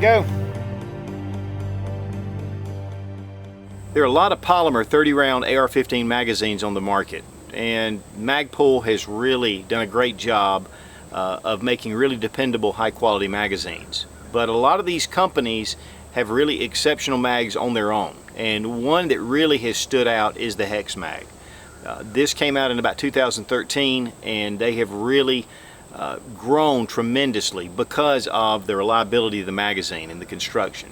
go. There are a lot of polymer 30-round AR-15 magazines on the market, and Magpul has really done a great job of making really dependable, high-quality magazines. But a lot of these companies have really exceptional mags on their own, and one that really has stood out is the Hexmag. This came out in about 2013, and they have really grown tremendously because of the reliability of the magazine and the construction.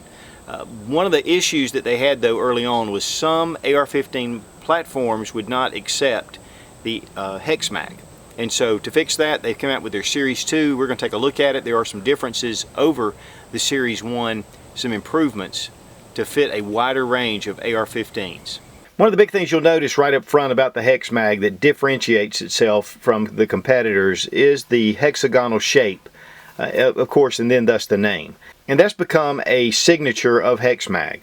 One of the issues that they had though early on was some AR-15 platforms would not accept the Hexmag. And so to fix that, they've come out with their Series 2. We're going to take a look at it. There are some differences over the Series 1, some improvements to fit a wider range of AR-15s. One of the big things you'll notice right up front about the Hexmag that differentiates itself from the competitors is the hexagonal shape, of course, and then thus the name. And that's become a signature of Hexmag.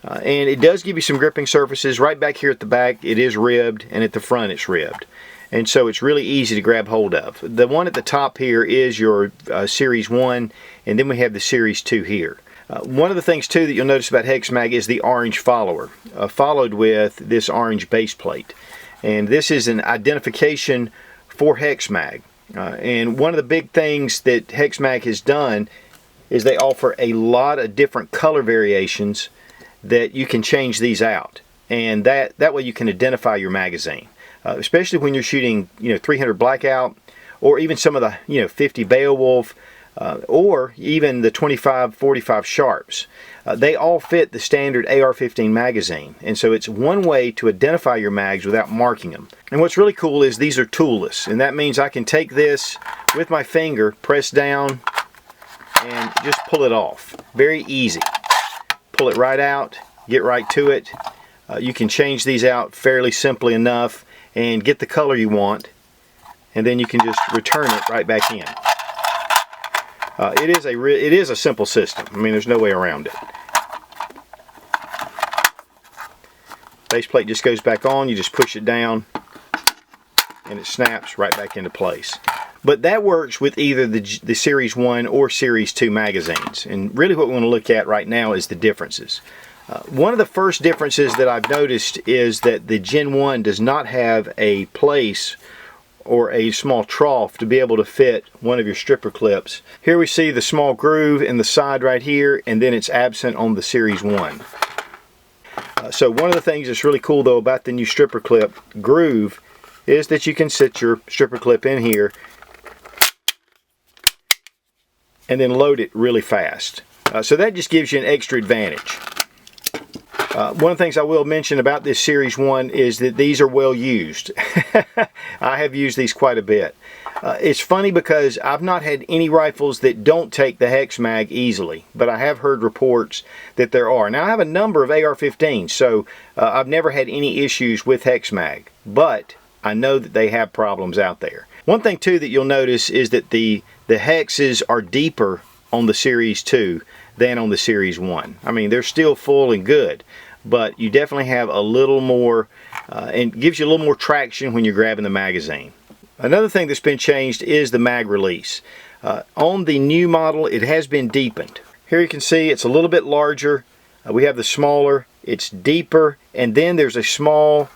And it does give you some gripping surfaces. Right back here at the back it is ribbed, and at the front it's ribbed. And so it's really easy to grab hold of. The one at the top here is your Series 1, and then we have the Series 2 here. One of the things too that you'll notice about Hexmag is the orange follower, followed with this orange base plate. And this is an identification for Hexmag. And one of the big things that Hexmag has done is they offer a lot of different color variations that you can change these out. And that way you can identify your magazine. Especially when you're shooting 300 blackout, or even some of the 50 Beowulf, or even the 25-45 sharps. They all fit the standard AR-15 magazine, and so it's one way to identify your mags without marking them. And what's really cool is these are toolless, and that means I can take this with my finger, press down, and just pull it off. Very easy. Pull it right out, get right to it. You can change these out fairly simply enough and get the color you want, and then you can just return it right back in. It is a simple system. I mean, there's no way around it. Base plate just goes back on. You just push it down, and it snaps right back into place. But that works with either the Series 1 or Series 2 magazines. And really what we want to look at right now is the differences. One of the first differences that I've noticed is that the Gen 1 does not have a place or a small trough to be able to fit one of your stripper clips. Here we see the small groove in the side right here, and then it's absent on the Series 1. So one of the things that's really cool though about the new stripper clip groove is that you can sit your stripper clip in here and then load it really fast. So that just gives you an extra advantage. One of the things I will mention about this Series 1 is that these are well used. I have used these quite a bit. It's funny because I've not had any rifles that don't take the Hexmag easily, but I have heard reports that there are. Now I have a number of AR-15s, so I've never had any issues with Hexmag, but I know that they have problems out there. One thing too that you'll notice is that the hexes are deeper on the Series 2 than on the Series 1. I mean, they're still full and good, but you definitely have a little more, and gives you a little more traction when you're grabbing the magazine. Another thing that's been changed is the mag release. On the new model, it has been deepened. Here you can see it's a little bit larger. We have the smaller, it's deeper, and then there's a small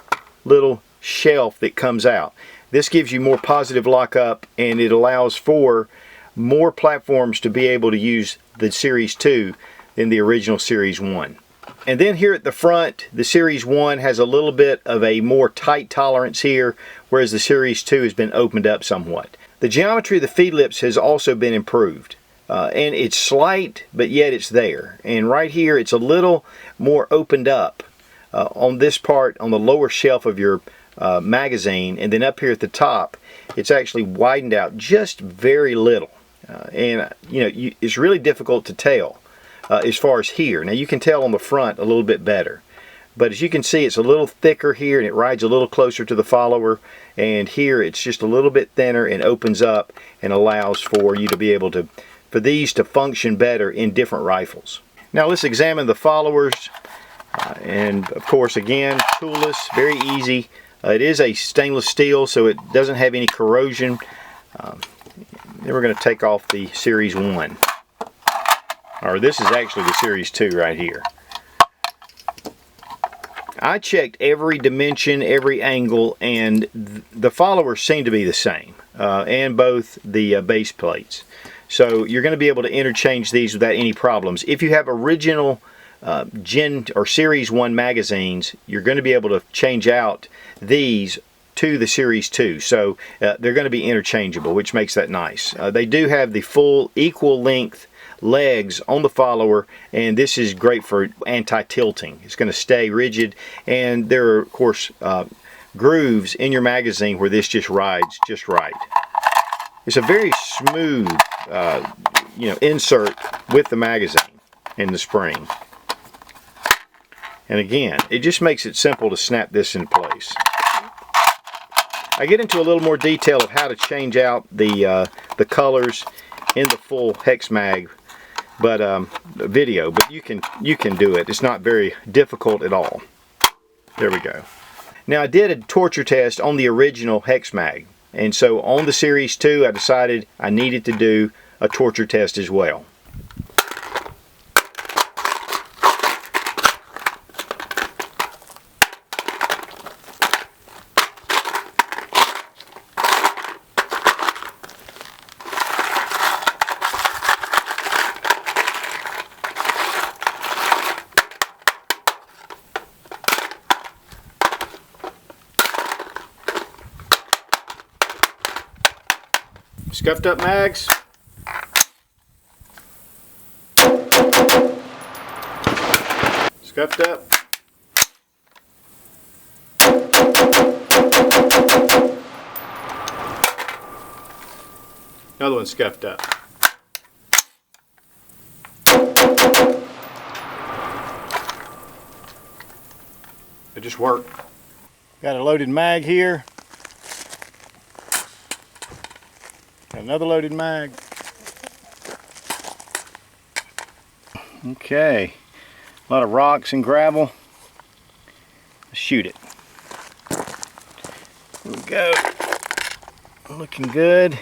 little shelf that comes out. This gives you more positive lockup, and it allows for more platforms to be able to use the Series 2 than the original Series 1. And then here at the front, the Series 1 has a little bit of a more tight tolerance here, whereas the Series 2 has been opened up somewhat. The geometry of the feed lips has also been improved. And it's slight, but yet it's there. And right here, it's a little more opened up on this part, on the lower shelf of your magazine, and then up here at the top, it's actually widened out just very little. And it's really difficult to tell as far as here. Now you can tell on the front a little bit better, but as you can see, it's a little thicker here, and it rides a little closer to the follower, and here it's just a little bit thinner and opens up and allows for you to be able to, for these to function better in different rifles. Now let's examine the followers, and of course again, toolless, very easy. It is a stainless steel, so it doesn't have any corrosion. Then we're going to take off the Series 1. or this is actually the Series 2 right here. I checked every dimension, every angle, and the followers seem to be the same, and both the base plates. So you're going to be able to interchange these without any problems. If you have original Gen or Series 1 magazines, you're going to be able to change out these to the Series 2. So they're going to be interchangeable, which makes that nice. They do have the full equal length legs on the follower, and this is great for anti-tilting. It's going to stay rigid, and there are of course grooves in your magazine where this just rides just right. It's a very smooth insert with the magazine in the spring, and again it just makes it simple to snap this in place. I get into a little more detail of how to change out the colors in the full Hexmag video, but you can do it. It's not very difficult at all. There we go. Now I did a torture test on the original Hexmag, and so on the Series 2 I decided I needed to do a torture test as well. Scuffed up mags. Scuffed up. Another one scuffed up. It just worked. Got a loaded mag here. Got another loaded mag. Okay, a lot of rocks and gravel. Let's shoot it. Here we go. Looking good.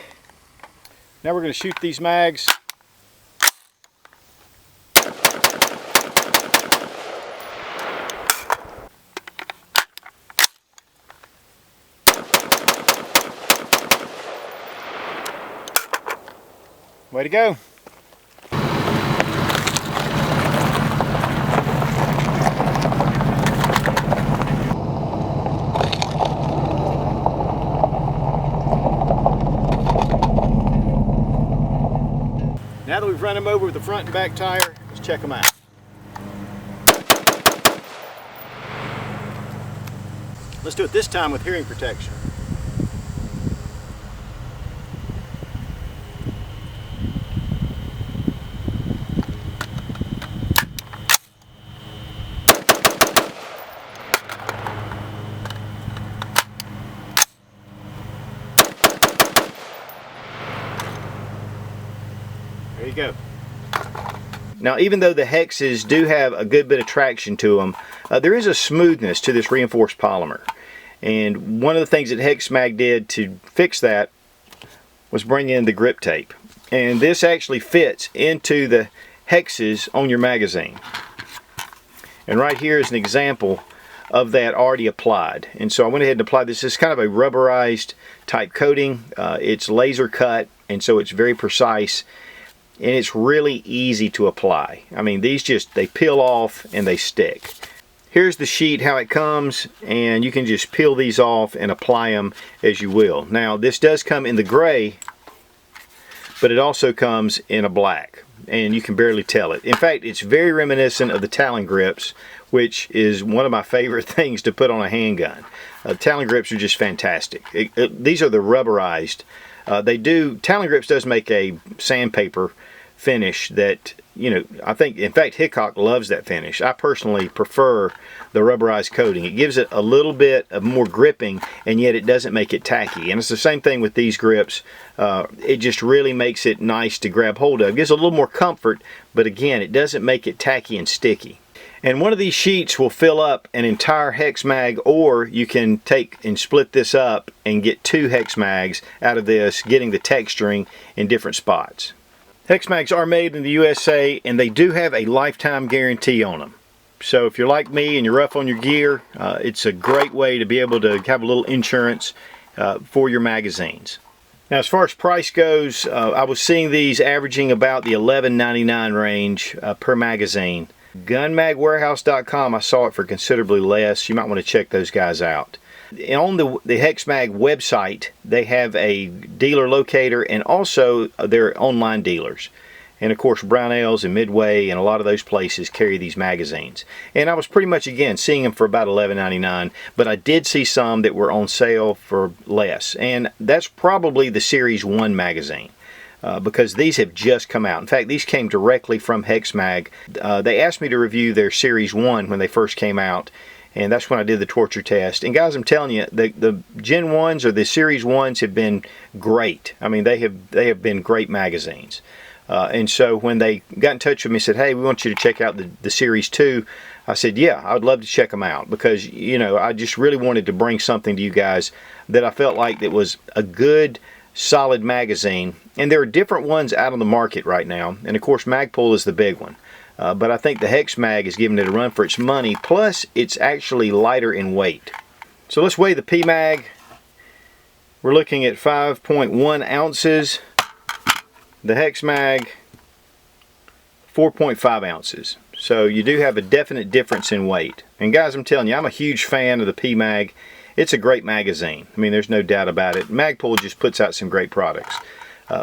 Now we're going to shoot these mags. Way to go. Now that we've run them over with the front and back tire, let's check them out. Let's do it this time with hearing protection. There you go. Now, even though the hexes do have a good bit of traction to them, there is a smoothness to this reinforced polymer. And one of the things that Hexmag did to fix that was bring in the grip tape. And this actually fits into the hexes on your magazine. And right here is an example of that already applied. And so I went ahead and applied this. This is kind of a rubberized type coating. It's laser cut, and so it's very precise. And it's really easy to apply. I mean, these they peel off and they stick. Here's the sheet, how it comes, and you can just peel these off and apply them as you will. Now, this does come in the gray, but it also comes in a black, and you can barely tell it. In fact, it's very reminiscent of the Talon grips, which is one of my favorite things to put on a handgun. Talon grips are just fantastic. These are the rubberized. Talon grips does make a sandpaper finish that, I think, in fact, Hickok loves that finish. I personally prefer the rubberized coating. It gives it a little bit of more gripping, and yet it doesn't make it tacky. And it's the same thing with these grips. It just really makes it nice to grab hold of. It gives a little more comfort, but again, it doesn't make it tacky and sticky. And one of these sheets will fill up an entire Hexmag, or you can take and split this up and get 2 Hexmags out of this, getting the texturing in different spots. Hexmags are made in the USA, and they do have a lifetime guarantee on them. So if you're like me and you're rough on your gear, it's a great way to be able to have a little insurance for your magazines. Now, as far as price goes, I was seeing these averaging about the $11.99 range per magazine. GunMagWarehouse.com, I saw it for considerably less. You might want to check those guys out. On the Hexmag website, they have a dealer locator and also their online dealers. And of course, Brownells and Midway and a lot of those places carry these magazines. And I was pretty much, again, seeing them for about $11.99, but I did see some that were on sale for less. And that's probably the Series 1 magazine. Because these have just come out. In fact, these came directly from Hexmag. They asked me to review their Series 1 when they first came out, and that's when I did the torture test. And guys, I'm telling you, the Gen 1s or the Series 1s have been great. I mean, they have been great magazines. And so when they got in touch with me and said, hey, we want you to check out the Series 2, I said, yeah, I would love to check them out, because, you know, I just really wanted to bring something to you guys that I felt like that was a good, solid magazine. And there are different ones out on the market right now, and of course Magpul is the big one, but I think the Hexmag is giving it a run for its money, plus it's actually lighter in weight. So let's weigh the PMag. We're looking at 5.1 ounces. The Hexmag, 4.5 ounces. So you do have a definite difference in weight. And guys, I'm telling you, I'm a huge fan of the PMag. It's a great magazine. I mean, there's no doubt about it. Magpul just puts out some great products.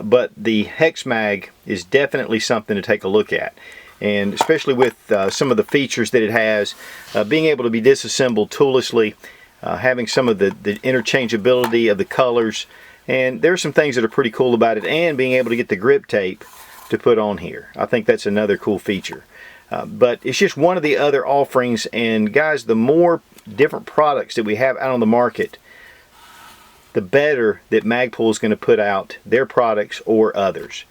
But the Hexmag is definitely something to take a look at. And especially with some of the features that it has, being able to be disassembled toollessly, having some of the interchangeability of the colors, and there's some things that are pretty cool about it, and being able to get the grip tape to put on here. I think that's another cool feature. But it's just one of the other offerings, and guys, the more different products that we have out on the market, the better that Magpul is going to put out their products or others.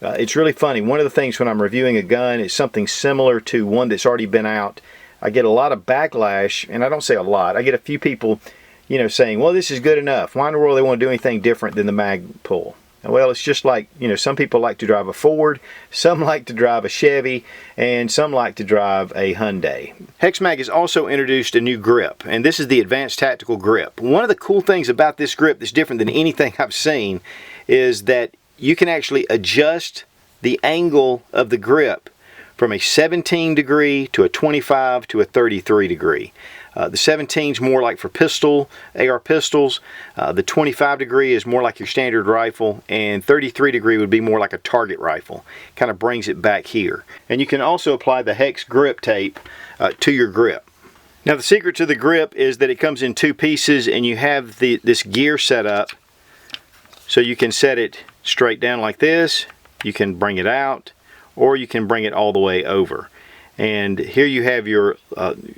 It's really funny. One of the things when I'm reviewing a gun is something similar to one that's already been out. I get a lot of backlash, and I don't say a lot. I get a few people, you know, saying, well, this is good enough. Why in the world they want to do anything different than the Magpul? Well, it's just like, you know, some people like to drive a Ford, some like to drive a Chevy, and some like to drive a Hyundai. Hexmag has also introduced a new grip, and this is the Advanced Tactical Grip. One of the cool things about this grip that's different than anything I've seen is that you can actually adjust the angle of the grip from a 17 degree to a 25 to a 33 degree. The 17 is more like for AR pistols. The 25 degree is more like your standard rifle, and 33 degree would be more like a target rifle. Kind of brings it back here. And you can also apply the Hex grip tape to your grip. Now, the secret to the grip is that it comes in two pieces, and you have this gear set up so you can set it straight down like this. You can bring it out, or you can bring it all the way over. And here you have your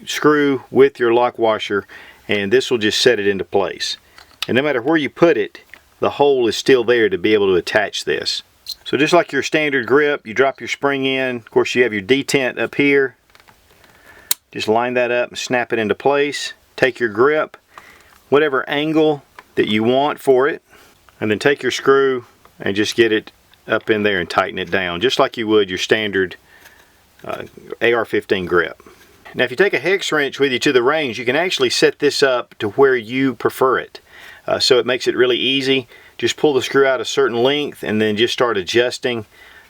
screw with your lock washer, and this will just set it into place. And no matter where you put it, the hole is still there to be able to attach this. So just like your standard grip, you drop your spring in. Of course, you have your detent up here. Just line that up and snap it into place. Take your grip, whatever angle that you want for it, and then take your screw and just get it up in there and tighten it down, just like you would your standard AR-15 grip. Now, if you take a hex wrench with you to the range, you can actually set this up to where you prefer it. So it makes it really easy. Just pull the screw out a certain length and then just start adjusting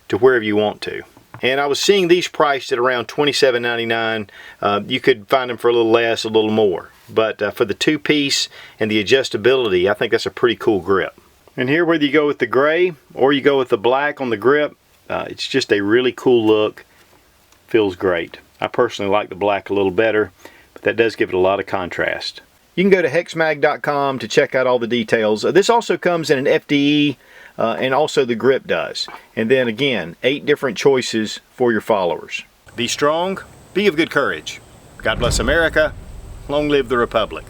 to wherever you want to. And I was seeing these priced at around $27.99. You could find them for a little less, a little more. But for the two-piece and the adjustability, I think that's a pretty cool grip. And here, whether you go with the gray or you go with the black on the grip, it's just a really cool look. Feels great. I personally like the black a little better, but that does give it a lot of contrast. You can go to hexmag.com to check out all the details. This also comes in an FDE, and also the grip does. And then again, 8 different choices for your followers. Be strong, be of good courage. God bless America. Long live the Republic.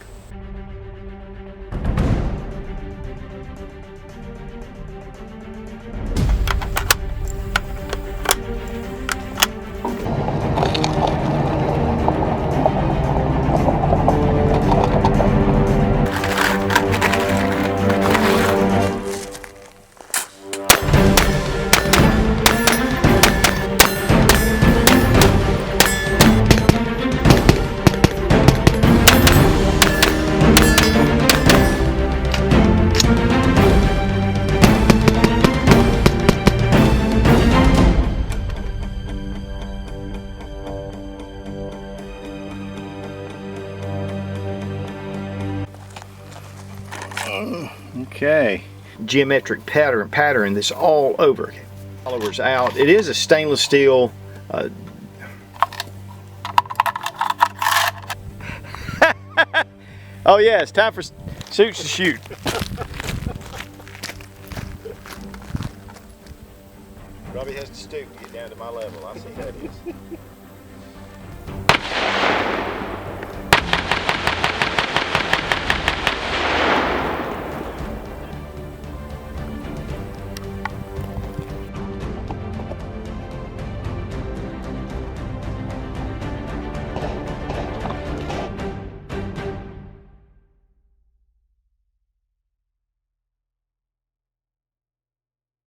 Okay. Geometric pattern that's all over. Followers out. It is a stainless steel. Oh yeah, it's time for suits to shoot. Robbie has to stoop to get down to my level. I see how it is.